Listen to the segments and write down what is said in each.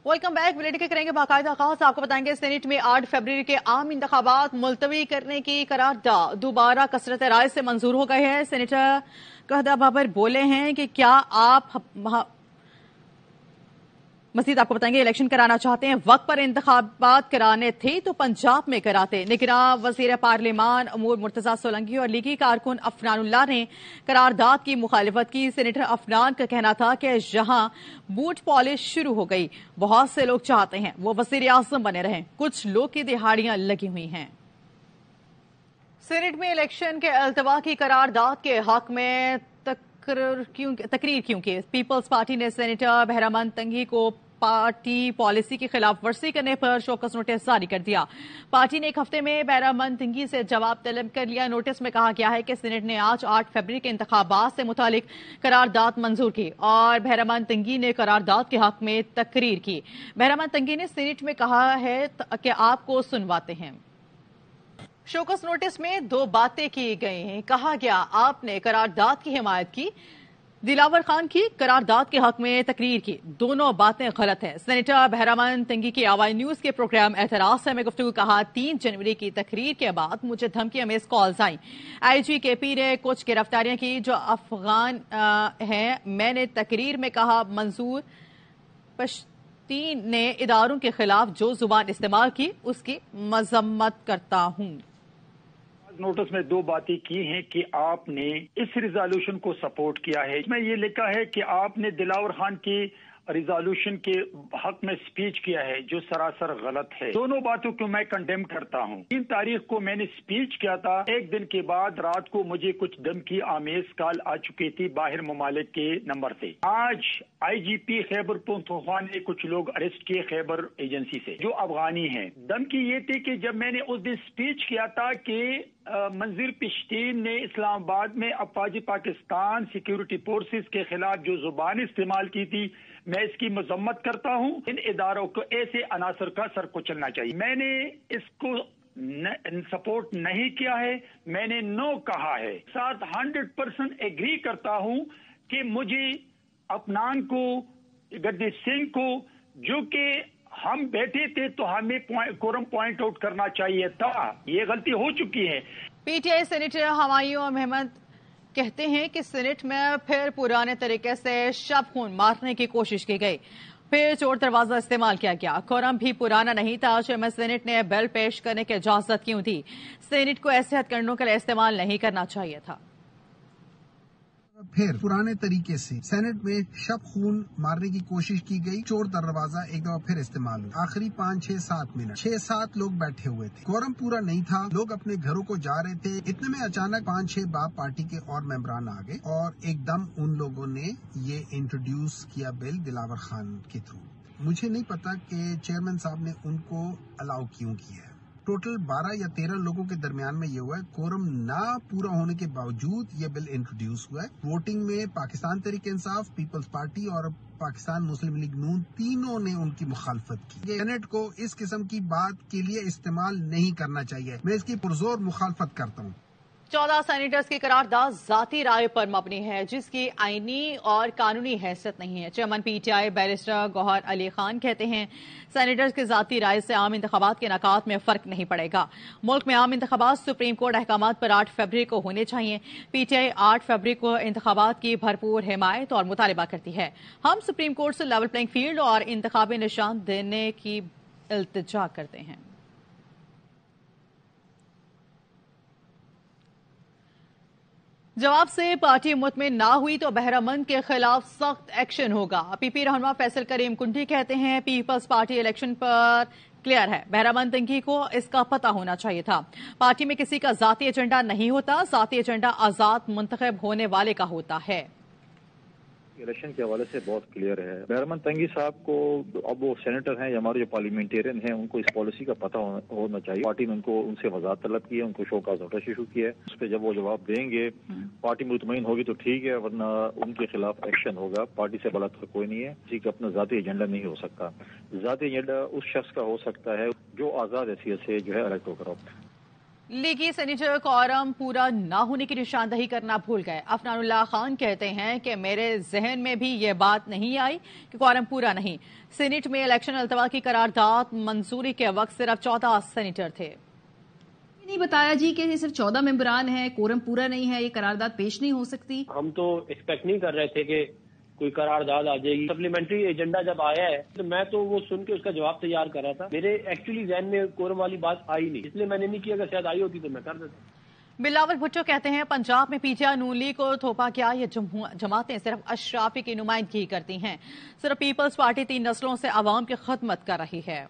Welcome back. Bulletin के करेंगे बाकायदा आगाज। आपको बताएंगे सेनेट में 8 फरवरी के आम इंतखाबात मुलतवी करने की करारदाद दोबारा कसरत राय से मंजूर हो गए हैं। सेनेटर कहदा बाबर बोले हैं कि क्या आप मजीद आपको बताएंगे इलेक्शन कराना चाहते हैं, वक्त पर इंतखाबात कराने थे तो पंजाब में कराते। निगरां वजीर पार्लिमान अमूर मुर्तजा सोलंकी और लीगी कारकुन अफनानुल्लाह ने करारदाद की मुखालिफत की। सेनेटर अफनान का कहना था कि जहां बूट पॉलिश शुरू हो गई, बहुत से लोग चाहते हैं वो वजीर आजम बने रहें, कुछ लोग की दिहाड़ियां लगी हुई हैं। सेनेट में इलेक्शन के अल्तवा की करारदाद के हक में तकरीर क्योंकि पीपल्स पार्टी ने सेनेटर बहरामन तंगी को पार्टी पॉलिसी की खिलाफ वर्जी करने पर शोकस नोटिस जारी कर दिया। पार्टी ने एक हफ्ते में बहरामन तंगी से जवाब तलब कर लिया। नोटिस में कहा गया है कि सेनेट ने आज 8 फरवरी के इंतखाबात से मुतालिक करारदाद मंजूर की और बहरामन तंगी ने करारदाद के हक में तकरीर की। बहरामन तंगी ने सेनेट में कहा है कि आपको सुनवाते हैं। शोकस नोटिस में 2 बातें की गई हैं। कहा गया आपने करारदाद की हिमायत की, दिलावर खान की करारदाद के हक में तकरीर की, दोनों बातें गलत हैं। सेनेटर बहरामन तंगी की आवाज़ न्यूज के प्रोग्राम एतराज से में गुफ्तगू कहा, 3 जनवरी की तकरीर के बाद मुझे धमकी मिस कॉल्स आई। IG KP ने कुछ गिरफ्तारियां की जो अफगान हैं। मैंने तकरीर में कहा मंजूर पश्तीन ने इदारों के खिलाफ जो जुबान इस्तेमाल की उसकी मजम्मत करता हूं। नोटिस में 2 बातें की हैं कि आपने इस रिजोल्यूशन को सपोर्ट किया है। इसमें ये लिखा है कि आपने दिलावर खान की रिजोल्यूशन के हक में स्पीच किया है जो सरासर गलत है। दोनों बातों को मैं कंडेम करता हूँ। 3 तारीख को मैंने स्पीच किया था। एक दिन के बाद रात को मुझे कुछ धमकी आमेज कॉल आ चुकी थी बाहर ममालिक के नंबर से। आज IGP खैबर पख्तूनख्वा ने कुछ लोग अरेस्ट किए खैबर एजेंसी से जो अफगानी हैं। धमकी ये थी कि जब मैंने उस दिन स्पीच किया था कि मंजीर पिश्तीन ने इस्लामाबाद में अफवाज पाकिस्तान सिक्योरिटी फोर्सेस के खिलाफ जो जुबान इस्तेमाल की थी, मैं इसकी मजम्मत करता हूं। इन इदारों को ऐसे अनासर का सर कुचलना चाहिए। मैंने इसको सपोर्ट नहीं किया है, मैंने नो कहा है। साथ 100% एग्री करता हूं कि मुझे अफनान को, गद्दी सिंह को, जो कि हम बैठे थे तो हमें कोरम पॉइंट आउट करना चाहिए था। ये गलती हो चुकी है। PTI सेनेटर हमायूं अहमद कहते हैं कि सेनेट में फिर पुराने तरीके से शब खून मारने की कोशिश की गई, फिर चोर दरवाजा इस्तेमाल किया गया। कोरम भी पुराना नहीं था। चेयरमैन सेनेट ने बिल पेश करने की इजाजत क्यों दी? सेनेट को ऐसे हथकंडों के लिए इस्तेमाल नहीं करना चाहिए था। फिर पुराने तरीके से सेनेट में शब खून मारने की कोशिश की गई, चोर दरवाजा एक दफा फिर इस्तेमाल हुआ। आखिरी 5, 6, 7 मिनट 6-7 लोग बैठे हुए थे, कोरम पूरा नहीं था, लोग अपने घरों को जा रहे थे। इतने में अचानक 5-6 बाप पार्टी के और मेंबरान आ गए और एकदम उन लोगों ने ये इंट्रोड्यूस किया बिल दिलावर खान के थ्रू। मुझे नहीं पता कि चेयरमैन साहब ने उनको अलाउ क्यों किया है। टोटल 12 या 13 लोगों के दरमियान में ये हुआ है। कोरम ना पूरा होने के बावजूद ये बिल इंट्रोड्यूस हुआ है। वोटिंग में पाकिस्तान तहरीक इंसाफ, पीपल्स पार्टी और पाकिस्तान मुस्लिम लीग नून तीनों ने उनकी मुखालफत की। सेनेट को इस किस्म की बात के लिए इस्तेमाल नहीं करना चाहिए। मैं इसकी पुरजोर मुखालफत करता हूँ। 14 सेनेटर्स की करारदाद जाती राय पर मबनी है जिसकी आईनी और कानूनी हैसियत नहीं है। Chairman PTI barrister Gohar Ali Khan कहते हैं सेनेटर्स की जाती राय से आम इंतखाबात के इनेकात में फर्क नहीं पड़ेगा। मुल्क में आम इंतखाबात सुप्रीम कोर्ट अहकामात पर 8 फरवरी को होने चाहिए। PTI 8 फरवरी को इंतखाबात की भरपूर हिमायत और मुतालबा करती है। हम सुप्रीम कोर्ट से लेवल प्लेइंग फील्ड और इंतखाबी निशान देने की इल्तिजा करते हैं। जवाब से पार्टी मुतमिन ना हुई तो बहरामंद के खिलाफ सख्त एक्शन होगा। PP रहनुमा फैसल करीम कुंडी कहते हैं पीपल्स पार्टी इलेक्शन पर क्लियर है। बहरामंद तंगी को इसका पता होना चाहिए था। पार्टी में किसी का जाती एजेंडा नहीं होता, जाती एजेंडा आजाद मुंतखब होने वाले का होता है। इलेक्शन के हवाले से बहुत क्लियर है। बहरामन तंगी साहब को, अब वो सेनेटर हैं या हमारे जो पार्लियामेंटेरियन हैं, उनको इस पॉलिसी का पता होना चाहिए। पार्टी ने उनसे वजाहत तलब की है, उनको शोकाज नोटिस इशू किया है। उस पर जब वो जवाब देंगे, पार्टी मुतमईन होगी तो ठीक है, वरना उनके खिलाफ एक्शन होगा। पार्टी से बड़ा तो कोई नहीं है, किसी का अपना जाती एजेंडा नहीं हो सकता। जाती एजेंडा उस शख्स का हो सकता है जो आजाद हैसियत से जो है इलेक्ट होकर। لیگی سینیٹر کورم پورا نہ ہونے کی نشاندہی کرنا بھول گئے. عفنان اللہ خان کہتے ہیں کہ میرے ذہن میں بھی یہ بات نہیں آئی کہ کورم پورا نہیں. سینیٹ میں الیکشن التوا کی قرارداد منظوری کے وقت صرف 14 سینیٹر تھے. نہیں بتایا جی کہ صرف 14 ممبران ہیں, کورم پورا نہیں ہے, یہ قرارداد پیش نہیں ہو سکتی. ہم تو ایکسپیکٹ نہیں کر رہے تھے کہ کوئی قرارداد آ جائے گی. سپلیمنٹری ایجنڈا جب آیا ہے تو میں تو وہ سن کے اس کا جواب تیار کر رہا تھا. میرے ایکچولی ذہن میں کورم والی بات آئی نہیں, اس لیے میں نے نہیں کیا. اگر شاید آئی ہوتی تو میں کر دیتا. بلاول بھٹو کہتے ہیں پنجاب میں P T I known league کو تھوپا کیا. یہ جماعتیں صرف اشرافی کی نمائندگی کرتی ہیں. صرف پیپلز پارٹی 3 نسلوں سے عوام کی خدمت کر رہی ہے.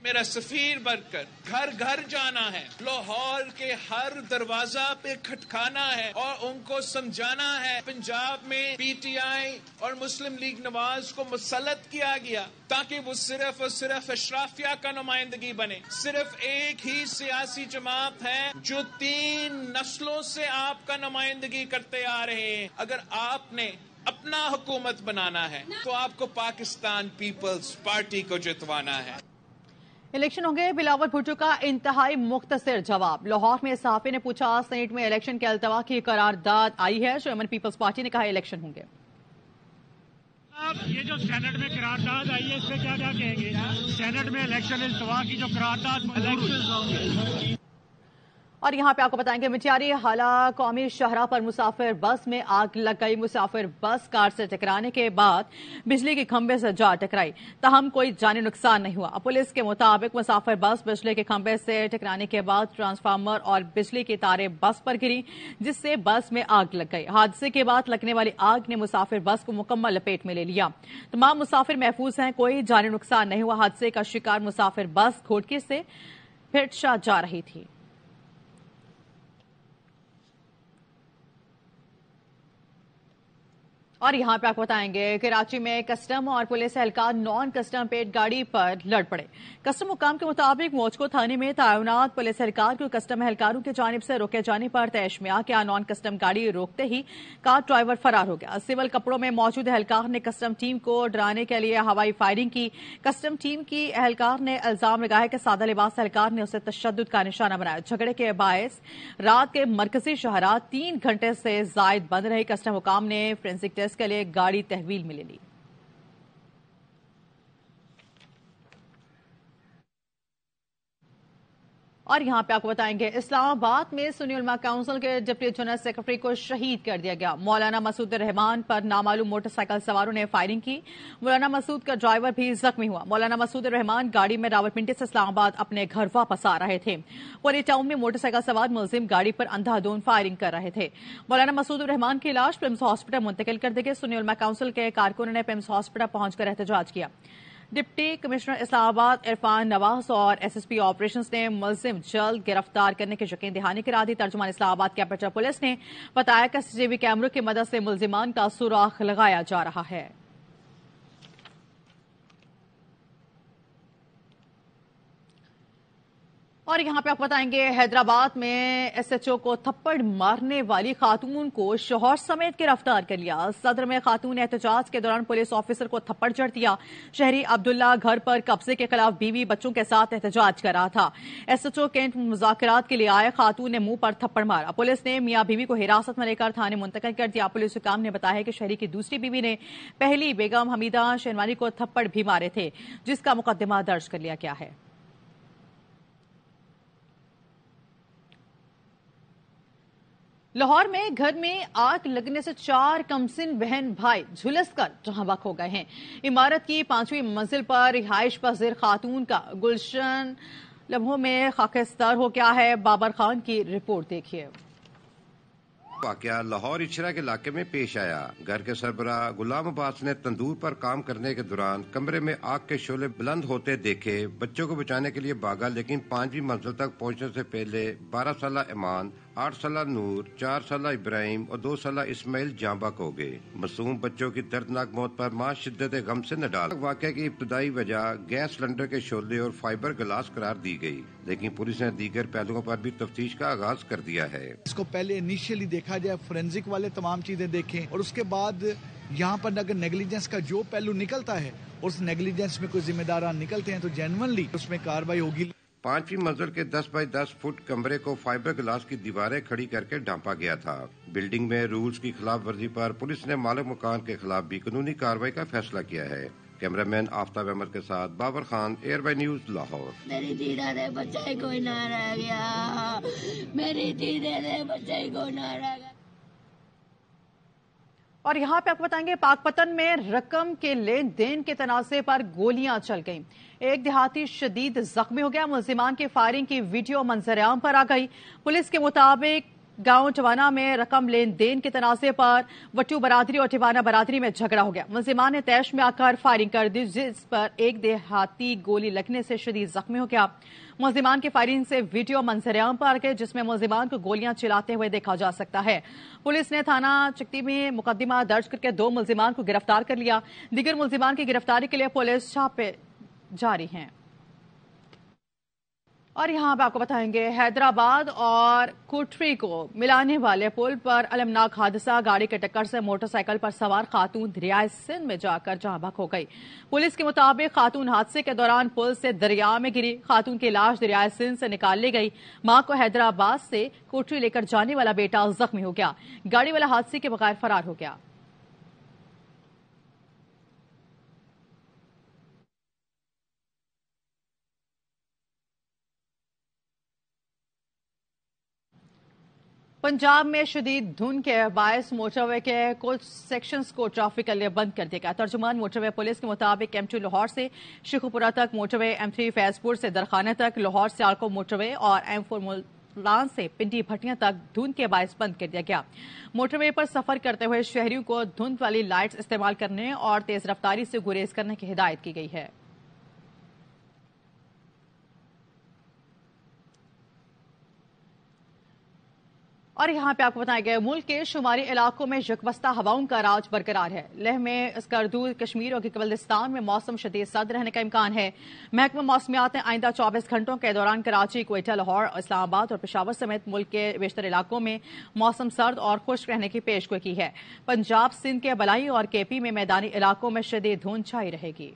میرا سفیر بن کر گھر گھر جانا ہے, لاہور کے ہر دروازہ پہ کھٹکھانا ہے اور ان کو سمجھانا ہے پنجاب میں پی ٹی آئی اور مسلم لیگ نواز کو مسلط کیا گیا تاکہ وہ صرف اور صرف اشرافیہ کا نمائندگی بنے. صرف ایک ہی سیاسی جماعت ہے جو 3 نسلوں سے آپ کا نمائندگی کرتے آ رہے ہیں. اگر آپ نے اپنا حکومت بنانا ہے تو آپ کو پاکستان پیپلز پارٹی کو جتوانا ہے. الیکشن ہوں گے, بلاول بھٹو کا انتہائی مختصر جواب. لاہور میں صحافی نے پوچھا سینیٹ میں الیکشن کے التوا کی قرارداد آئی ہے. شیومن پیپلز پارٹی نے کہا الیکشن ہوں گے. یہ جو سینٹ میں قرارداد آئی ہے اس پہ کیا کہیں گے؟ سینٹ میں الیکشن التوا کی جو قرارداد. اور یہاں پہ آپ کو بتائیں گے مٹیاری حالہ قومی شاہراہ پر مسافر بس میں آگ لگ گئی. مسافر بس کار سے ٹکرانے کے بعد بجلی کے کھمبے سے جا ٹکرائی, تاہم کوئی جانی نقصان نہیں ہوا. پولیس کے مطابق مسافر بس بجلی کے کھمبے سے ٹکرانے کے بعد ٹرانسفارمر اور بجلی کی تاریں بس پر گری جس سے بس میں آگ لگ گئی. حادثے کے بعد لگنے والی آگ نے مسافر بس کو مکمل لپیٹ میں لے لیا. تمام مسافر محفوظ ہیں, کوئی جانی نقصان نہیں ہوا. حادثے کا شکار مسافر بس گھوٹکی سے بھٹشا جا رہی تھی. اور یہاں پہ آپ کو بتائیں گے کراچی میں کسٹم اور پولیس اہلکار نان کسٹم پیٹ گاڑی پر لڑ پڑے. کسٹم حکام کے مطابق موجکو تھانے میں تعاونات پولیس اہلکار کو کسٹم اہلکاروں کی جانب سے روکے جانے پر طیش میں آ گیا. نان کسٹم گاڑی روکتے ہی کار ڈرائیور فرار ہو گیا. سول کپڑوں میں موجود اہلکار نے کسٹم ٹیم کو ڈرانے کے لیے ہوائی فائرنگ کی. کسٹم ٹیم کی اہلکار نے الزام لگایا کہ سادہ لباس اہلکار نے اسے تشدد کا نشانہ بنایا. جھگڑے کے باعث رات کے مرکزی شاہراہ 3 گھنٹے سے زائد بند رہی. کسٹم حکام نے فورینسک ٹیسٹ کے لیے گاڑی تحویل میں لے لی. اور یہاں پہ آپ کو بتائیں گے اسلام آباد میں سنی علماء کونسل کے ڈپٹی جنرل سیکرٹری کو شہید کر دیا گیا. مولانا مسعود الرحمان پر نامعلوم موٹر سائیکل سواروں نے فائرنگ کی. مولانا مسعود کا ڈرائیور بھی زخمی ہوا. مولانا مسعود الرحمان گاڑی میں راولپنڈی سے اسلام آباد اپنے گھر واپس آ رہے تھے. پوری ٹاؤن میں موٹر سائیکل سوار ملزم گاڑی پر اندھا دھند فائرنگ کر رہے تھے. مولانا مسعود الرحمان کی لاش پیمز ہاسپٹل منتقل کر دی گئی. سنی علماء کونسل کے کارکنوں نے پیمز ہاسپٹل پہنچ کر احتجاج کیا. ڈپٹی کمشنر اسلام آباد عرفان نواز اور ایس ایس پی آپریشنز نے ملزم جلد گرفتار کرنے کی یقین دہانی کرا دی. ترجمان اسلام آباد کیپٹل پولیس نے بتایا کہ سی ٹی وی کیمروں کی مدد سے ملزمان کا سراغ لگایا جا رہا ہے. اور یہاں پہ آپ بتائیں گے حیدرآباد میں ایس ایچ او کو تھپڑ مارنے والی خاتون کو شوہر سمیت گرفتار کر لیا. صدر میں خاتون نے احتجاج کے دوران پولیس آفیسر کو تھپڑ جڑ دیا. شہری عبداللہ گھر پر قبضے کے خلاف بیوی بچوں کے ساتھ احتجاج کر رہا تھا. ایس ایچ او کینٹ مذاکرات کے لیے آئے. خاتون نے منہ پر تھپڑ مارا. پولیس نے میاں بیوی کو حراست میں لے کر تھانے منتقل کر دیا. پولیس حکام نے بتایا کہ شہری کی دوسری بیوی نے پہلی بیگم حمیدہ شینوانی کو تھپڑ بھی مارے تھے جس کا مقدمہ درج کر لیا گیا ہے. لاہور میں گھر میں آگ لگنے سے 4 کمسن بہن بھائی جھلس کر جہاں بحق ہو گئے ہیں. عمارت کی 5ویں منزل پر رہائش پذیر خاتون کا گلشن لمحوں میں خاکستر ہو گیا ہے. بابر خان کی رپورٹ دیکھیے. واقعہ لاہور اچھرا کے علاقے میں پیش آیا. گھر کے سربراہ غلام عباس نے تندور پر کام کرنے کے دوران کمرے میں آگ کے شعلے بلند ہوتے دیکھے. بچوں کو بچانے کے لیے بھاگا لیکن 5ویں منزل تک پہنچنے سے پہلے 12 سالہ ایمان، 8 سالہ نور، 4 سالہ ابراہیم اور 2 سالہ اسماعیل جاں بحق ہو گئے. معصوم بچوں کی دردناک موت پر ماں شدت غم سے نڈال. واقعے کی ابتدائی وجہ گیس سلنڈر کے شعلے اور فائبر گلاس قرار دی گئی لیکن پولیس نے دیگر پہلوؤں پر بھی تفتیش کا آغاز کر دیا ہے. اس کو پہلے انیشیلی دیکھا جائے، فورینزک والے تمام چیزیں دیکھیں اور اس کے بعد یہاں پر اگر نیگلیجنس کا جو پہلو نکلتا ہے اس نیگلیجنس میں کوئی ذمہ داران نکلتے ہیں تو جینونلی اس میں کارروائی ہوگی. 5वीं मंजिल के 10 बाई 10 फुट कमरे को फाइबर ग्लास की दीवारें खड़ी करके ढांपा गया था। बिल्डिंग में रूल्स की खिलाफ वर्जी पर पुलिस ने मालिक मकान के खिलाफ भी कानूनी कार्रवाई का फैसला किया है। कैमरामैन आफ्ताब अहमद के साथ Babar Khan, ARY news, Lahore. मेरी दीदा ने बच्चे कोई ना रह गया, मेरी दीदे ने बच्चे को ना रह गया। और यहाँ पे आपको बताएंगे पाकपतन में रकम के लेन देन के तनाज़े पर गोलियां चल गईं। एक देहाती शदीद जख्मी हो गया। मुल्जिमान की फायरिंग की वीडियो मंजर-ए-आम पर आ गई। पुलिस के मुताबिक गांव टवाना में रकम लेन देन के तनाज़े पर वट्टू बरादरी और टिवाना बरादरी में झगड़ा हो गया। मुल्जिमान ने तैश में आकर फायरिंग कर दी, जिस पर एक देहाती गोली लगने से शदीद जख्मी हो गया। मुल्जिमान की फायरिंग से वीडियो मंजर-ए-आम पर आ गए, जिसमें मुल्जिमान को गोलियां चलाते हुए देखा जा सकता है। पुलिस ने थाना चिकती में मुकदमा दर्ज करके 2 मुल्जिमान को गिरफ्तार कर लिया। दीगर मुल्जिमान की गिरफ्तारी के लिए पुलिस छापे जारी हैं। और यहाँ पे आपको बताएंगे हैदराबाद और कोटरी को मिलाने वाले पुल पर अलमनाक हादसा। गाड़ी के टक्कर से मोटरसाइकिल पर सवार खातून दरियाए सिंध में जाकर जहां बहक हो गई। पुलिस के मुताबिक खातून हादसे के दौरान पुल से दरिया में गिरी। खातून की लाश दरियाए सिंध से निकाल ली गई। मां को हैदराबाद से कोटरी लेकर जाने वाला बेटा जख्मी हो गया। गाड़ी वाला हादसे के बगैर फरार हो गया। पंजाब में शदीद धुंध के बायस मोटरवे के कुछ सेक्शंस को ट्रैफिक के लिए बंद कर दिया गया। तर्जुमान मोटरवे पुलिस के मुताबिक M2 लाहौर से शेखुपुरा तक मोटरवे, M3 फैजपुर से दरखाना तक, लाहौर से आलको मोटरवे और M4 मुल्तान से पिंडी भट्टियां तक धुंध के बायस बंद कर दिया गया। मोटरवे पर सफर करते हुए शहरियों को धुंध वाली लाइट्स इस्तेमाल करने और तेज रफ्तारी से गुरेज करने की हिदायत की गई है। और यहाँ पे आपको बताया गया मुल्क के शुमारी इलाकों में यकबस्ता हवाओं का राज बरकरार है। लेह में स्कर्दू, कश्मीर और गिलगिस्तान में मौसम शदीद सर्द रहने का इम्कान है। महकमा मौसमियात ने आइंदा 24 घंटों के दौरान कराची, क्वेटा, लाहौर, इस्लामाबाद और पेशावर समेत मुल्क के बेशतर इलाकों में मौसम सर्द और खुश्क रहने की पेशगोई की है। पंजाब, सिंध के बलाई और केपी में मैदानी इलाकों में शदीद धुंध छाई रहेगी।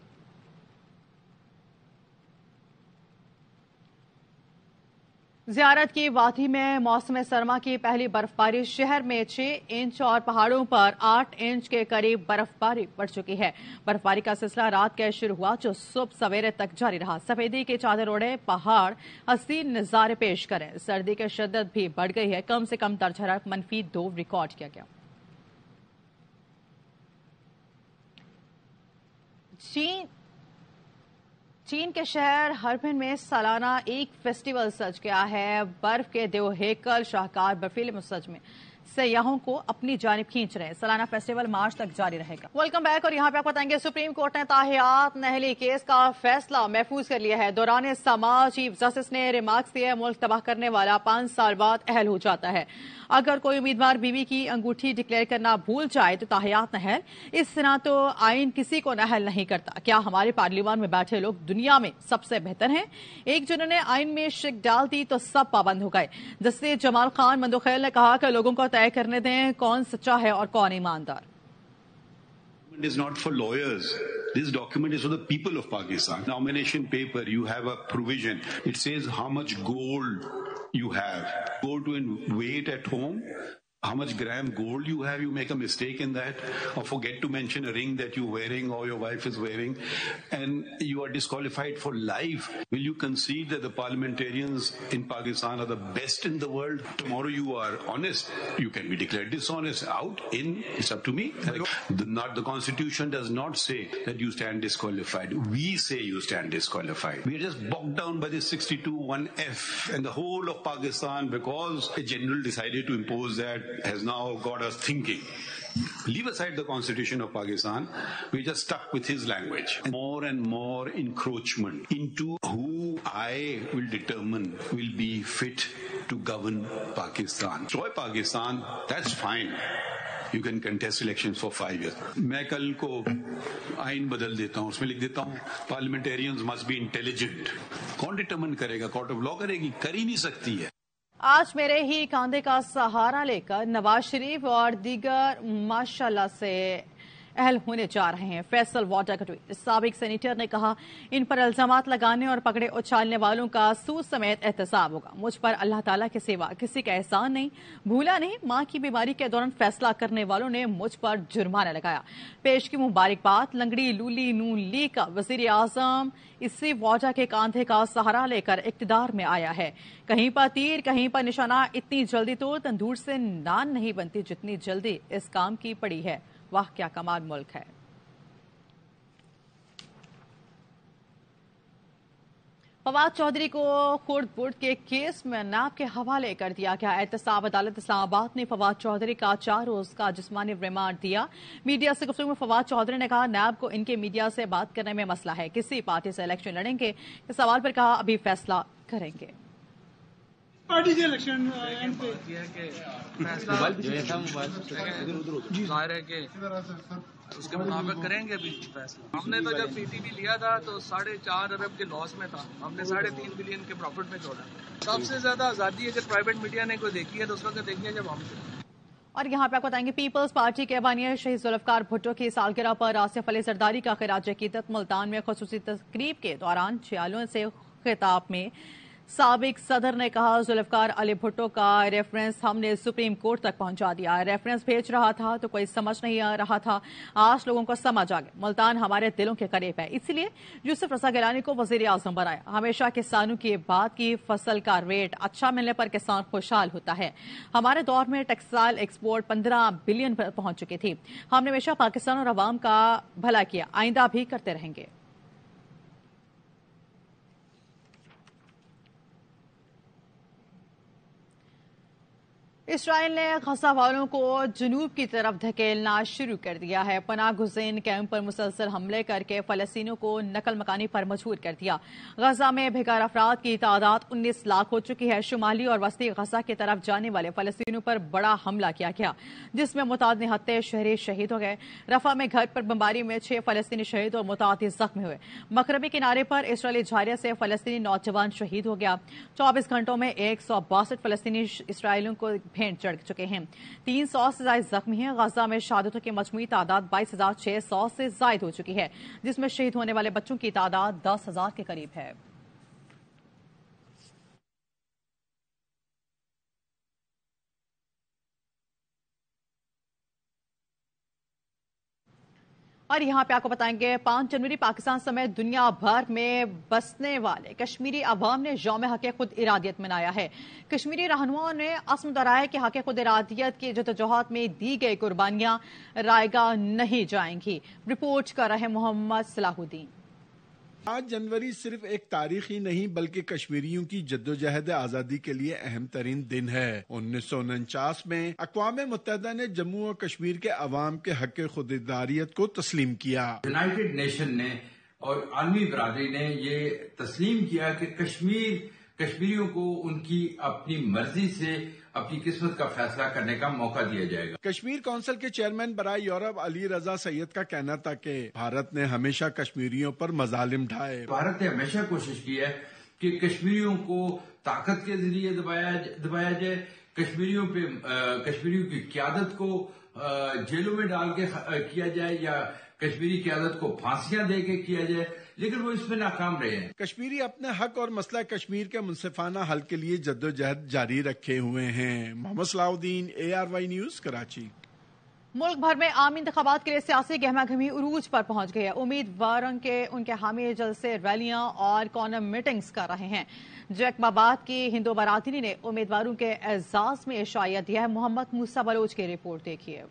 ज़ियारत की वादी में मौसम सरमा की पहली बर्फबारी। शहर में 6 इंच और पहाड़ों पर 8 इंच के करीब बर्फबारी पड़ चुकी है। बर्फबारी का सिलसिला रात के शुरू हुआ, जो सुबह सवेरे तक जारी रहा। सफेदी की चादर ओढ़े पहाड़ हसीन नजारे पेश करें। सर्दी की शिद्दत भी बढ़ गई है। कम से कम दर्ज हरारत -2 रिकॉर्ड किया गया। चीन के शहर हरबिन में सालाना एक फेस्टिवल सज गया है। बर्फ के देव हेकल शाहकार बर्फीले मुसज में सयाहों को अपनी जानिब खींच रहे हैं। सालाना फेस्टिवल मार्च तक जारी रहेगा। Welcome back. और यहाँ पे आप बताएंगे सुप्रीम कोर्ट ने ताहियात नहली केस का फैसला महफूज कर लिया है। दौरान समाज चीफ जस्टिस ने रिमार्क्स दिए, मुल्क तबाह करने वाला 5 साल बाद अहल हो जाता है। अगर कोई उम्मीदवार बीवी की अंगूठी डिक्लेयर करना भूल जाए तो ताहियात नहल। इस तरह तो आइन किसी को नहल नहीं करता। क्या हमारे पार्लियामान में बैठे लोग दुनिया में सबसे बेहतर हैं? एक जनों ने आइन में शिक डाल दी तो सब पाबंद हो गए। जस्टिस जमाल खान मंदोखेल ने कहा कि लोगों को तय करने दें कौन सच्चा है और कौन ईमानदार। It is not for lawyers. This document is for the people of Pakistan. Nomination paper, you have a provision. It says how much gold you have. Go to and wait at home. How much gram gold you have, you make a mistake in that, or forget to mention a ring that you're wearing or your wife is wearing, and you are disqualified for life. Will you concede that the parliamentarians in Pakistan are the best in the world? Tomorrow you are honest, you can be declared dishonest. Out, in, it's up to me. The Constitution does not say that you stand disqualified. We say you stand disqualified. We are just bogged down by this 62(1)(f), and the whole of Pakistan, because a general decided to impose that, has now got us thinking. Leave aside the Constitution of Pakistan, we're just stuck with his language. More and more encroachment into who I will determine will be fit to govern Pakistan. Destroy Pakistan, that's fine. You can contest elections for 5 years. मैं कल को आइन बदल देता हूँ, उसमें लिख देता हूँ parliamentarians must be intelligent. कौन डिटर्मिन करेगा? कोर्ट ऑफ लॉ करेगी? कर ही नहीं सकती है। आज मेरे ही कांधे का सहारा लेकर नवाज शरीफ और दीगर माशाल्लाह से اہل ہونے جا رہے ہیں۔ فیصل واڈا کا ٹویٹ۔ سابق سینیٹر نے کہا، ان پر الزامات لگانے اور پکڑے اچھالنے والوں کا سود سمیت احتساب ہوگا۔ مجھ پر اللہ تعالیٰ کے سوا کسی کا احسان نہیں، بھولا نہیں۔ ماں کی بیماری کے دوران فیصلہ کرنے والوں نے مجھ پر جرمانہ لگایا۔ پیش کی مبارکباد۔ لنگڑی لولی نون لیگ کا وزیر اعظم اسی واڈا کے کاندھے کا سہارا لے کر اقتدار میں آیا ہے۔ کہیں پر تیر کہیں پر نشانہ، اتنی جلدی تو تندور سے نان نہیں بنتی جتنی جلدی اس کام کی پڑی ہے۔ واہ کیا کمال ملک ہے۔ فواد چودھری کو خرد برد کے کیس میں نیب کے حوالے کر دیا گیا۔ احتساب عدالت اسلام آباد نے فواد چودھری کا 4 روز کا جسمانی ریمانڈ دیا۔ میڈیا سے گفتگو میں فواد چودھری نے کہا، نیب کو ان کے میڈیا سے بات کرنے میں مسئلہ ہے، کسی پارٹی سے الیکشن لڑیں گے؟ اس سوال پر کہا، ابھی فیصلہ کریں گے۔ پارٹی سے الیکشن ظاہر ہے کہ اس کے مطابق کریں گے ابھی فیصلہ۔ ہم نے تو جب پی ٹی وی لیا تھا تو 4.5 ارب کے لاس میں تھا، ہم نے 3.5 بلین کے پروفٹ میں چھوڑا۔ سب سے زیادہ آزادی اگر پرائیویٹ میڈیا نے کوئی دیکھی ہے تو اس وقت دیکھیں جب ہم سے۔ اور یہاں پہ آپ کو بتائیں گے، پیپلز پارٹی کے بانی شہید ذوالفقار بھٹو کی سالگرہ پر آصف علی زرداری کا خراج عقیدت ملتان میں خصوصی تقریب کے دوران چھیالوں سے خطاب میں سابق صدر نے کہا، ذوالفقار علی بھٹو کا ریفرنس ہم نے سپریم کورٹ تک پہنچا دیا۔ ریفرنس بھیج رہا تھا تو کوئی سمجھ نہیں آ رہا تھا، آج لوگوں کو سمجھ آ گیا۔ ملتان ہمارے دلوں کے قریب ہے، اسی لیے یوسف رضا گیلانی کو وزیر اعظم بنایا۔ ہمیشہ کسانوں کی بات کی، فصل کا ریٹ اچھا ملنے پر کسان خوشحال ہوتا ہے۔ ہمارے دور میں ٹیکسٹائل ایکسپورٹ 15 بلین پر پہنچ چکی تھی۔ ہم نے ہمیشہ پاکستان اور عوام کا بھلا کیا، آئندہ بھی کرتے رہیں گے۔ اسرائیل نے غزہ والوں کو جنوب کی طرف دھکیلنا شروع کر دیا ہے۔ پناہ گزین کیمپ پر مسلسل حملے کر کے فلسطینیوں کو نقل مکانی پر مجبور کر دیا۔ غزہ میں بھیگار افراد کی تعداد 19 لاکھ ہو چکی ہے۔ شمالی اور وسطی غزہ کی طرف جانے والے فلسطینیوں پر بڑا حملہ کیا گیا، جس میں متعدد نہتے شہری شہید ہو گئے۔ رفح میں گھر پر بمباری میں 6 فلسطینی شہید اور متعدد زخمی ہوئے۔ مغربی کنارے پر اسرائیلی جھاڑیوں سے فلسطینی نوجوان شہید ہو گیا۔ 24 گھنٹوں میں 162 فلسطینی اسرائیلیوں کو بھینٹ چڑھ چکے ہیں، 300 سے زائد زخمی ہیں۔ غزہ میں شہادتوں کی مجموعی تعداد 22,600 سے زائد ہو چکی ہے، جس میں شہید ہونے والے بچوں کی تعداد 10,000 کے قریب ہے۔ اور یہاں پہ آپ کو بتائیں گے، 5 جنوری پاکستان سمیت دنیا بھر میں بسنے والے کشمیری عوام نے یوم حق خود ارادیت منایا ہے۔ کشمیری رہنماؤں نے عزم دہرایا کہ حق خود ارادیت کی جدوجہد میں دی گئی قربانیاں رائیگاں نہیں جائیں گی۔ رپورٹ کر رہے محمد صلاح الدین۔ 5 جنوری صرف ایک تاریخ ہی نہیں بلکہ کشمیریوں کی جدوجہد آزادی کے لیے اہم ترین دن ہے۔ 1949 میں اقوام متحدہ نے جموں و کشمیر کے عوام کے حق خود ارادیت کو تسلیم کیا۔ یونائیٹڈ نیشن نے اور عالمی برادری نے یہ تسلیم کیا کہ کشمیریوں کو ان کی اپنی مرضی سے اپنی قسمت کا فیصلہ کرنے کا موقع دیا جائے گا۔ کشمیر کونسل کے چیئرمین برائے یورپ علی رضا سید کا کہنا تھا کہ بھارت نے ہمیشہ کشمیریوں پر مظالم ڈھائے۔ بھارت نے ہمیشہ کوشش کی ہے کہ کشمیریوں کو طاقت کے ذریعے دبایا جائے، کشمیریوں کی قیادت کو جیلوں میں ڈال کے کیا جائے یا کشمیری قیادت کو پھانسیاں دے کے کیا جائے، لیکن وہ اس میں ناکام رہے ہیں۔ کشمیری اپنے حق اور مسئلہ کشمیر کے منصفانہ حل کے لیے جدوجہد جاری رکھے ہوئے ہیں۔ محمد صلاح الدین، ARY نیوز، کراچی۔ ملک بھر میں عام انتخابات کے لیے سیاسی گہما گہمی عروج پر پہنچ گئی ہے۔ امیدواروں کے ان کے حامی جلسے، ریلیاں اور کارنر میٹنگز کر رہے ہیں۔ جیکب آباد کی ہندو برادری نے امیدواروں کے اعزاز میں عشائیہ دیا ہے۔ محمد موسیٰ بلوچ کی رپورٹ دیکھیے۔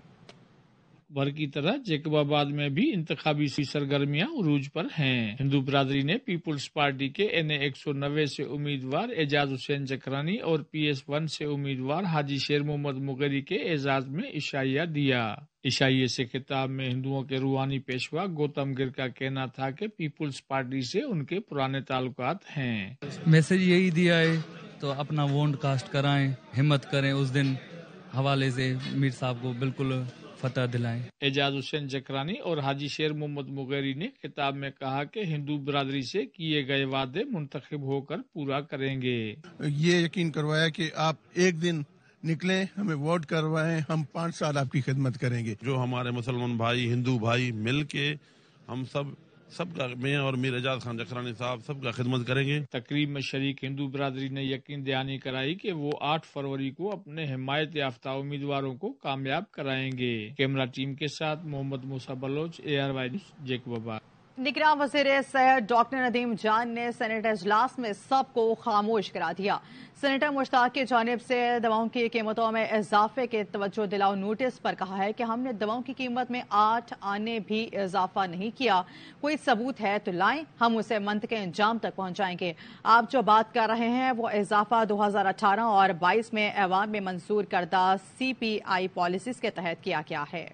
بھر کی طرح جیکب آباد میں بھی انتخابی سرگرمیاں عروج پر ہیں۔ ہندو برادری نے پیپلز پارٹی کے NA 190 سے امیدوار اعجاز حسین جکرانی اور PS1 سے امیدوار حاجی شیر محمد مغری کے اعزاز میں عشائیہ دیا۔ عشائیے سے خطاب میں ہندوؤں کے روحانی پیشوا گوتم گر کا کہنا تھا کہ پیپلز پارٹی سے ان کے پرانے تعلقات ہیں۔ میسج یہی دیا ہے تو اپنا ووٹ کاسٹ کرائیں، ہمت کریں، اس دن حوالے سے میر صاحب کو بالکل فتح دلائیں۔ اعجاز حسین جکرانی اور حاجی شیر محمد مغیری نے خطاب میں کہا کہ ہندو برادری سے کیے گئے وعدے منتخب ہو کر پورا کریں گے۔ یہ یقین کروایا کہ آپ ایک دن निकलें, हमें वोट करवाएं, हम 5 साल आपकी खिदमत करेंगे। जो हमारे मुसलमान भाई, हिंदू भाई मिल के हम सबका, मैं और मीर एजाज खान जकरानी साहब सबका खिदमत करेंगे। तकरीब में शरीक हिंदू बरादरी ने यकीन दहानी कराई कि वो 8 फरवरी को अपने हिमायत याफ्ता उम्मीदवारों को कामयाब कराएंगे। कैमरा टीम के साथ मोहम्मद मूसा बलोच, ARY न्यूज़, जेकबाबाद। निगरान वज़ीर सेहत डॉक्टर नदीम जान ने सेनेट इजलास में सबको खामोश करा दिया। सेनेटर मुश्ताक की जानिब से दवाओं की कीमतों में इजाफे के तवज्जो दिलाओ नोटिस पर कहा है कि हमने दवाओं की कीमत में 8 आने भी इजाफा नहीं किया। कोई सबूत है तो लाएं, हम उसे मंतके अंजाम तक पहुंचाएंगे। आप जो बात कर रहे हैं वो इजाफा 2018 और 22 में ऐवान में मंजूर करदा CPI पॉलिसीज के तहत किया गया है।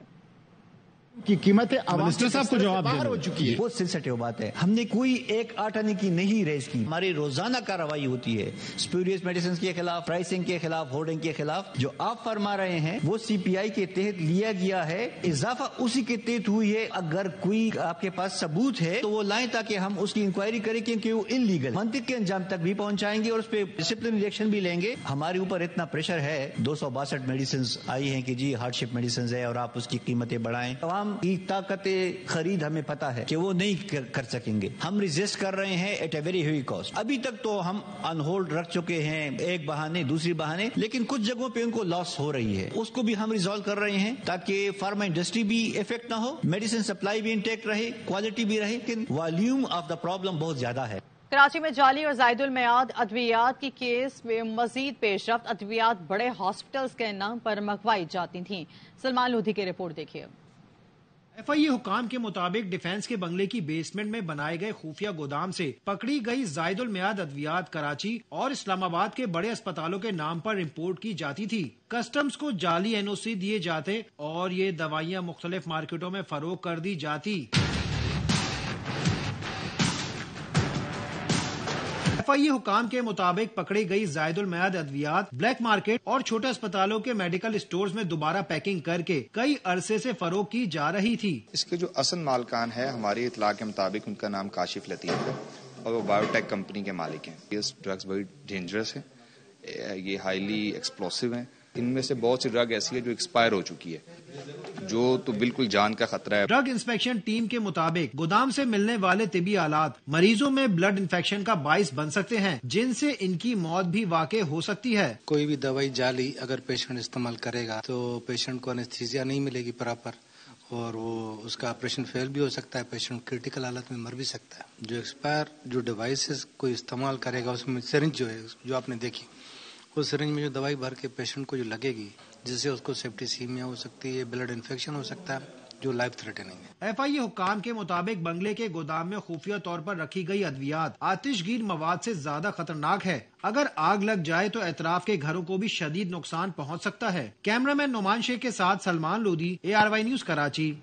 की कीमतें मिनिस्टर साहब को जवाब बाहर हो चुकी है। बहुत सेंसिटिव बात है। हमने कोई एक 8 आने की नहीं रेज की। हमारी रोजाना कार्रवाई होती है स्प्यूरियस मेडिसिन के खिलाफ, प्राइसिंग के खिलाफ, होर्डिंग के खिलाफ। जो आप फरमा रहे हैं वो CPI के तहत लिया गया है, इजाफा उसी के तहत हुई है। अगर कोई आपके पास सबूत है तो वो लाएं ताकि हम उसकी इंक्वायरी करें, क्योंकि वो इलीगल, मंतिक के अंजाम तक भी पहुंचाएंगे और उस पर डिसिप्लिनरी एक्शन भी लेंगे। हमारे ऊपर इतना प्रेशर है, 262 मेडिसिन आई है कि जी हार्डशिप मेडिसिन है और आप उसकी कीमतें बढ़ाएं। की ताकत खरीद हमें पता है कि वो नहीं कर सकेंगे। हम रिजिस्ट कर रहे हैं at a very heavy cost. अभी तक तो हम ऑन होल्ड रख चुके हैं, एक बहाने दूसरी बहाने, लेकिन कुछ जगहों पे उनको लॉस हो रही है, उसको भी हम रिजॉल्व कर रहे हैं ताकि फार्मा इंडस्ट्री भी इफेक्ट ना हो, मेडिसिन सप्लाई भी इंटैक्ट रहे, क्वालिटी भी रहे, लेकिन वॉल्यूम ऑफ द प्रॉब्लम बहुत ज्यादा है। कराची में जाली और जायदुल मियाद अद्वियात की केस में मजीद पेशरफ्त। अद्वियात बड़े हॉस्पिटल्स के नाम पर मंगवाई जाती थीं। सलमान लोधी की रिपोर्ट देखिए। FIA हुकाम के मुताबिक डिफेंस के बंगले की बेसमेंट में बनाए गए खुफिया गोदाम से पकड़ी गई जायदुल मियाद अद्वियात कराची और इस्लामाबाद के बड़े अस्पतालों के नाम पर इंपोर्ट की जाती थी। कस्टम्स को जाली NOC दिए जाते और ये दवाइयाँ मुख्तलिफ मार्केटों में फरोख्त कर दी जाती। FIA हुकाम के मुताबिक पकड़ी गई जायदुल मियाद अद्वियात ब्लैक मार्केट और छोटे अस्पतालों के मेडिकल स्टोर्स में दोबारा पैकिंग करके कई अरसे से फरोख्त की जा रही थी। इसके जो असल मालकान है, हमारी इतला के मुताबिक उनका नाम काशिफ लतीफ है और वो बायोटेक कंपनी के मालिक हैं। ये ड्रग्स बड़ी डेंजरस है, ये हाईली एक्सप्लोसिव हैं। इनमें से बहुत सी ड्रग ऐसी है जो एक्सपायर हो चुकी है, जो तो बिल्कुल जान का खतरा है। ड्रग इंस्पेक्शन टीम के मुताबिक गोदाम से मिलने वाले तिबी आलात मरीजों में ब्लड इन्फेक्शन का बाइस बन सकते हैं, जिनसे इनकी मौत भी वाक़ई हो सकती है। कोई भी दवाई जाली अगर पेशेंट इस्तेमाल करेगा तो पेशेंट को एनेस्थीसिया नहीं मिलेगी प्रॉपर और वो उसका ऑपरेशन फेल भी हो सकता है, पेशेंट क्रिटिकल हालत में मर भी सकता है। जो एक्सपायर जो डिवाइसेस कोई इस्तेमाल करेगा उसमें सिरिंज जो है, जो आपने देखी, उस सिरिंज में जो दवाई भर के पेशेंट को जो लगेगी, जिससे उसको सेप्टिसीमिया हो सकती है, ब्लड इन्फेक्शन हो सकता है, जो लाइफ थ्रेटनिंग है। FIA हुकाम के मुताबिक बंगले के गोदाम में खुफिया तौर पर रखी गई अद्वियात आतिशगीर मवाद से ज्यादा खतरनाक है। अगर आग लग जाए तो एतराफ के घरों को भी शदीद नुकसान पहुंच सकता है। कैमरामैन नुमान शेख के साथ सलमान लोधी, ARY न्यूज़ कराची।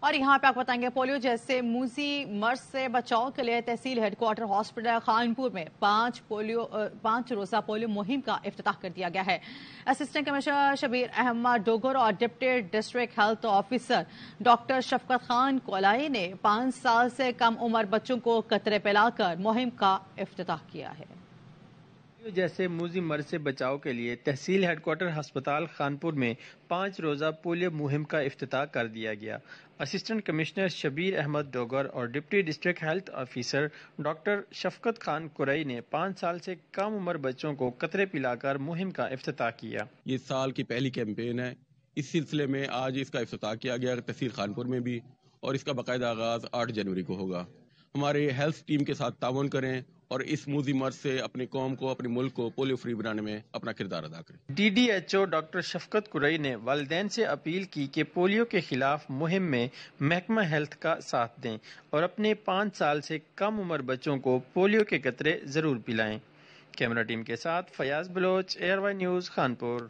और यहाँ पे आपको बताएंगे पोलियो जैसे मूसी मर्ज से बचाव के लिए तहसील हेडक्वार्टर हॉस्पिटल खानपुर में 5 रोजा पोलियो मुहिम का इफ्तिताह कर दिया गया है। असिस्टेंट कमिश्नर शबीर अहमद डोगर और deputy district health officer doctor Shafqat Khan Kolai ने 5 साल से कम उम्र बच्चों को कतरे पिलाकर मुहिम का इफ्तिताह किया है। जैसे मूजी मर्ज से बचाव के लिए तहसील हेडक्वार्टर अस्पताल खानपुर में 5 रोजा पोलियो मुहिम का इफ्तिताह कर दिया गया। असिस्टेंट कमिश्नर शबीर अहमद डोगर और deputy district health officer doctor Shafqat Khan Kurai ने 5 साल से कम उम्र बच्चों को कतरे पिलाकर मुहिम का इफ्तिताह किया। ये साल की पहली कैंपेन है। इस सिलसिले में आज इसका इफ्तिताह किया गया तहसील खानपुर में भी, और इसका बाकायदा आगाज 8 जनवरी को होगा। हमारे हेल्थ टीम के साथ ताउन करें और इस मूजी मर्ज से अपनी कौम को, अपने मुल्क को पोलियो फ्री बनाने में अपना किरदार अदा करें। DDHO डॉक्टर शफकत कुरई ने वालिदैन से अपील की कि पोलियो के खिलाफ मुहिम में महकमा हेल्थ का साथ दें और अपने 5 साल से कम उम्र बच्चों को पोलियो के कतरे जरूर पिलाएं। कैमरा टीम के साथ फयाज बलोच, ARY न्यूज़ खानपुर।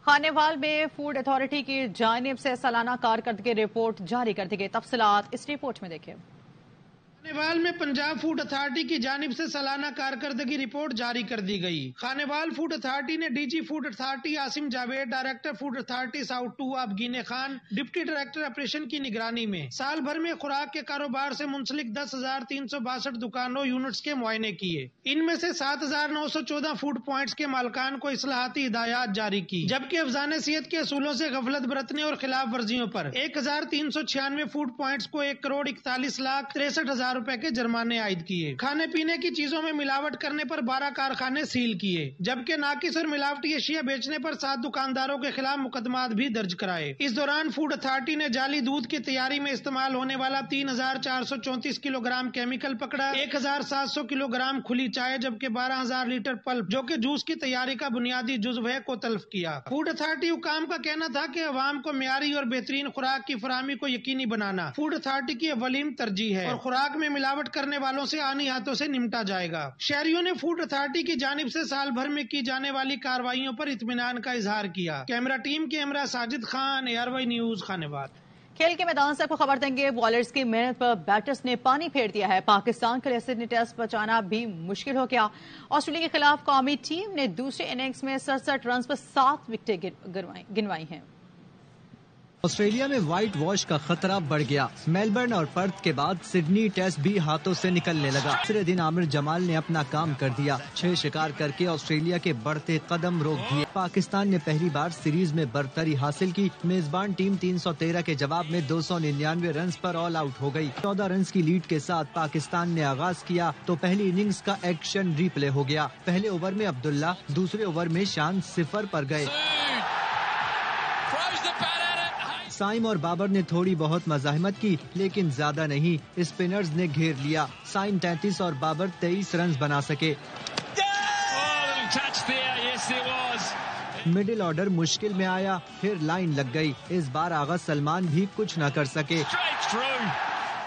खानेवाल में फूड अथॉरिटी की जानिब से सालाना कारकर्दगी रिपोर्ट जारी कर दी गई। तफसीलात इस रिपोर्ट में देखिए। खानेवाल में पंजाब फूड अथॉरिटी की जानिब से सालाना कारकर्दगी रिपोर्ट जारी कर दी गई। खानेवाल फूड अथॉरिटी ने DG food authority Asim Javed, director food authority south 2 अबगीने खान, डिप्टी डायरेक्टर ऑपरेशन की निगरानी में साल भर में खुराक के कारोबार से मुंसलिक 10,362 दुकानों यूनिट्स के मुआयने किए। इनमें से 7,914 फूड प्वाइंट्स के मालकान को इस्लाहाती हिदायत जारी की, जबकि अफजान सेहत के असूलों से गफलत बरतने और खिलाफ वर्जियों पर 1,396 फूड प्वाइंट्स को 1,41,63,000 रुपए के जुर्माने आयद किए। खाने पीने की चीजों में मिलावट करने पर 12 कारखाने सील किए, जबकि नाकिस और मिलावटी अशिया बेचने पर 7 दुकानदारों के खिलाफ मुकदमात भी दर्ज कराए। इस दौरान फूड अथॉरिटी ने जाली दूध की तैयारी में इस्तेमाल होने वाला 3,434 किलोग्राम केमिकल पकड़ा, 1,700 किलोग्राम खुली चाय, जबकि 12,000 लीटर पल्प जो कि जूस की तैयारी का बुनियादी जुज्व है को तल्फ किया। फूड अथॉरिटी हुकाम का कहना था कि अवाम को मियारी और बेहतरीन खुराक की फराहमी को यकीनी बनाना फूड अथॉरिटी की अवलीन तरजीह है और खुराक में मिलावट करने वालों से आनी हाथों से निपटा जाएगा। शहरियों ने फूड अथॉरिटी की जानिब से साल भर में की जाने वाली कार्रवाइयों पर इत्मीनान का इजहार किया। कैमरा टीम के हमरा साजिद खान, ARY न्यूज, खानेवाल। खेल के मैदान से आपको खबर देंगे, बॉलर्स की मेहनत पर बैटर्स ने पानी फेर दिया है। पाकिस्तान के लिए सिडनी टेस्ट बचाना भी मुश्किल हो गया। ऑस्ट्रेलिया के खिलाफ कौमी टीम ने दूसरे इनिंग्स में 67 रन पर 7 विकेटें गिनवाई हैं। ऑस्ट्रेलिया में व्हाइट वॉश का खतरा बढ़ गया। मेलबर्न और पर्थ के बाद सिडनी टेस्ट भी हाथों से निकलने लगा। दूसरे दिन आमिर जमाल ने अपना काम कर दिया। 6 शिकार करके ऑस्ट्रेलिया के बढ़ते कदम रोक दिए। पाकिस्तान ने पहली बार सीरीज में बरतरी हासिल की। मेजबान टीम 313 के जवाब में 299 रन पर ऑल आउट हो गई। 14 रन की लीड के साथ पाकिस्तान ने आगाज किया तो पहली इनिंग्स का एक्शन रिप्ले हो गया। पहले ओवर में अब्दुल्ला, दूसरे ओवर में शान 0 पर गए। साइम और बाबर ने थोड़ी बहुत मज़ाहमत की, लेकिन ज्यादा नहीं। स्पिनर्स ने घेर लिया। साइम 33 और बाबर 23 रन बना सके। मिडिल ऑर्डर मुश्किल में आया, फिर लाइन लग गई। इस बार आगा सलमान भी कुछ न कर सके।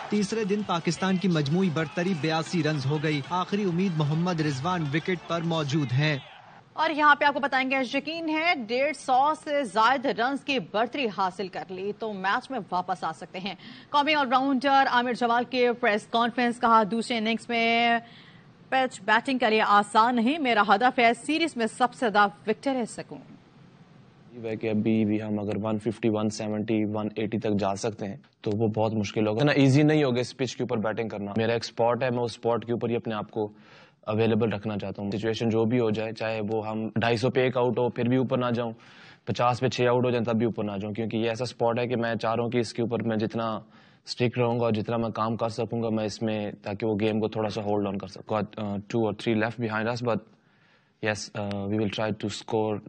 तीसरे दिन पाकिस्तान की मजमूई बरतरी 82 रन हो गई। आखिरी उम्मीद मोहम्मद रिजवान विकेट पर मौजूद हैं। और यहाँ पे आपको बताएंगे, यकीन है 150 से ज्यादा रन की बढ़तरी हासिल कर ली तो मैच में वापस आ सकते हैं। कौमी ऑलराउंडर आमिर जमाल के प्रेस कॉन्फ्रेंस, कहा दूसरे इनिंग्स में पिच बैटिंग के लिए आसान नहीं, मेरा हदफ है सीरीज में सबसे ज्यादा विकेट ले सकूं। कि अभी भी हम अगर 150, 170, 180 तक जा सकते हैं तो वो बहुत मुश्किल होगा ना। इजी नहीं होगा इस पिच के ऊपर बैटिंग करना। मेरा एक स्पॉट है, मैं उस स्पॉट के ऊपर ही अपने आप को अवेलेबल रखना चाहता हूँ। सिचुएशन जो भी हो जाए, चाहे वो हम 250 पे 1 आउट हो फिर भी ऊपर ना जाऊं, 50 पे 6 आउट हो जाए तब भी ऊपर ना जाऊं, क्योंकि ये ऐसा स्पॉट है कि मैं चाह रहा हूँ कि इसके ऊपर मैं जितना स्टिक रहूंगा और जितना मैं काम कर सकूंगा मैं इसमें, ताकि वो गेम को थोड़ा सा होल्ड ऑन कर सकूँ। 2 or 3 left behind us, but yes we will try to score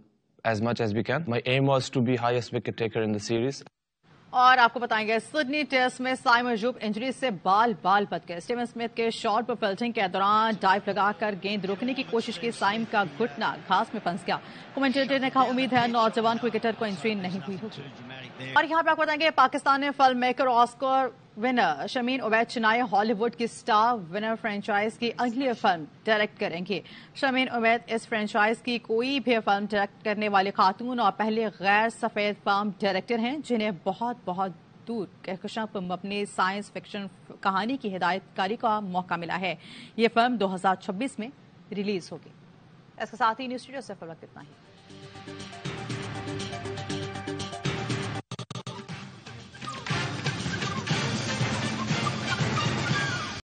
as much as we can. My aim was to be highest wicket taker in the series. और आपको बताएंगे, सिडनी टेस्ट में Saim Ayub injury से बाल बच गए। स्टीवन स्मिथ के shot पर फील्डिंग के दौरान डाइव लगाकर गेंद रोकने की कोशिश की, साइम का घुटना घास में फंस गया। कमेंटेटर ने कहा उम्मीद है नौजवान क्रिकेटर को इंजरी नहीं हुई होगी। और यहाँ पे आपको बताएंगे, पाकिस्तान ने film maker Oscar winner Shamin Ubaid चिनाई हॉलीवुड की स्टार विनर फ्रेंचाइज की अगली फिल्म डायरेक्ट करेंगे। शमीन उबैद इस फ्रेंचाइज की कोई भी फिल्म डायरेक्ट करने वाली खातून और पहले गैर सफेद फिल्म डायरेक्टर हैं जिन्हें बहुत दूर कहकशां पर मबनी साइंस फिक्शन कहानी की हिदायतकारी का मौका मिला है। ये फिल्म 2026 में रिलीज होगी। इसके साथ ही न्यूज स्टूडियो से फिलहाल इतना ही।